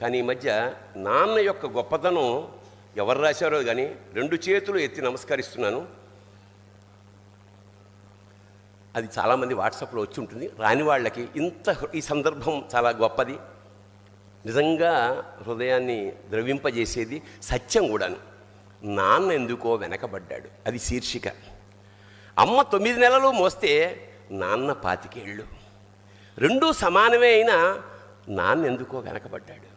కానీ ఈ మధ్య నాన్న యొక్క గొప్పతనం ఎవరు రాశారో కానీ 2 చేతులు ఎత్తి నమస్కరిస్తున్నాను. అది చాలామంది వాట్సాప్లో వచ్చి ఉంటుంది. రాని వాళ్ళకి ఈ సందర్భం చాలా గొప్పది, నిజంగా హృదయాన్ని ద్రవింపజేసేది, సత్యం కూడాను. నాన్న ఎందుకో వెనకబడ్డాడు, అది శీర్షిక. అమ్మ 9 నెలలు మోస్తే నాన్న 25 ఏళ్ళు. 2 సమానమే అయినా నాన్న ఎందుకో వెనకబడ్డాడు.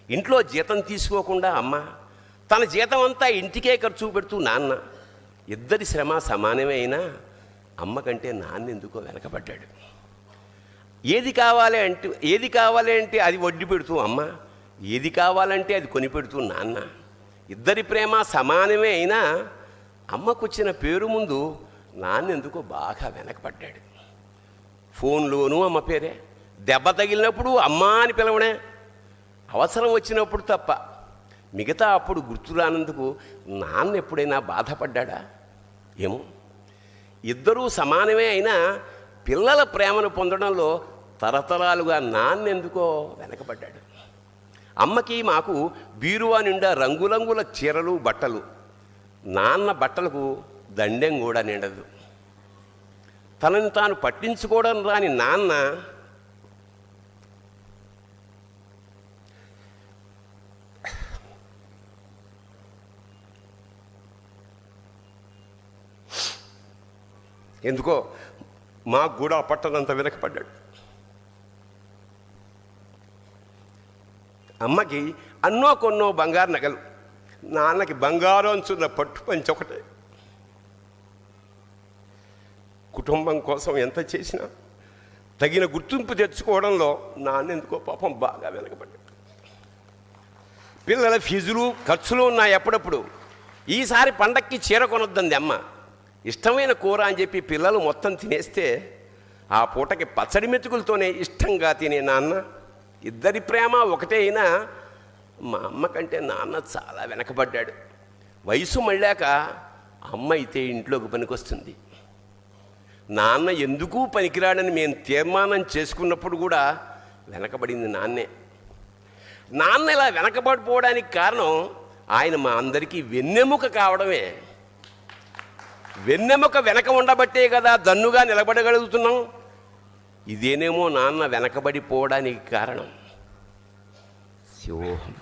ఇంట్లో జీతం తీసుకోకుండా అమ్మ, తన జీతం అంతా ఇంటికే ఖర్చు పెడుతూ నాన్న, ఇద్దరి శ్రమ సమానమే అయినా అమ్మ కంటే నాన్న ఎందుకో వెనకబడ్డాడు. ఏది కావాలి అంటే అది వడ్డీ పెడుతూ అమ్మ, ఏది కావాలంటే అది కొనిపెడుతూ నాన్న. ఇద్దరి ప్రేమ సమానమే అయినా అమ్మకు వచ్చిన పేరు ముందు నాన్న ఎందుకో బాగా వెనకబడ్డాడు. ఫోన్లోనూ అమ్మ పేరే, దెబ్బ తగిలినప్పుడు అమ్మ అని పిలవడే, అవసరం వచ్చినప్పుడు తప్ప మిగతా అప్పుడు గుర్తురానందుకు నాన్న ఎప్పుడైనా బాధపడ్డా ఏమో. ఇద్దరూ సమానమే అయినా పిల్లల ప్రేమను పొందడంలో తరతరాలుగా నాన్న ఎందుకో వెనకబడ్డాడు. అమ్మకి మాకు బీరువా నిండా రంగురంగుల చీరలు బట్టలు, నాన్న బట్టలకు దండెం కూడా నిండదు. తనని తాను పట్టించుకోవడం రాని నాన్న ఎందుకో మాకు కూడా పట్టనంత వెనకపడ్డాడు. అమ్మకి అన్నో కొన్నో బంగారు నగలు, నాన్నకి బంగారు అంచున్న పట్టు పంచి ఒకటే. కుటుంబం కోసం ఎంత చేసినా తగిన గుర్తింపు తెచ్చుకోవడంలో నాన్న ఎందుకో పాపం బాగా వెనకబడ్డాడు. పిల్లల ఫీజులు ఖర్చులు ఉన్నాయి ఎప్పుడప్పుడు. ఈసారి పండక్కి చీర కొనొద్దంది అమ్మ. ఇష్టమైన కూర అని చెప్పి పిల్లలు మొత్తం తినేస్తే ఆ పూటకి పచ్చడి మెతుకులతోనే ఇష్టంగా తినే నాన్న. ఇద్దరి ప్రేమ ఒకటే అయినా మా అమ్మ కంటే నాన్న చాలా వెనకబడ్డాడు. వయసు మళ్ళాక అమ్మ అయితే ఇంట్లోకి పనికొస్తుంది, నాన్న ఎందుకు పనికిరాడని మేము తీర్మానం చేసుకున్నప్పుడు కూడా వెనకబడింది నాన్నే. నాన్న ఇలా వెనకబడిపోవడానికి కారణం ఆయన మా అందరికీ వెన్నెముక కావడమే. వెన్నెముక వెనక ఉండబట్టే కదా దన్నుగా నిలబడగలుగుతున్నాం. ఇదేనేమో నాన్న వెనకబడిపోవడానికి కారణం. శివోహం.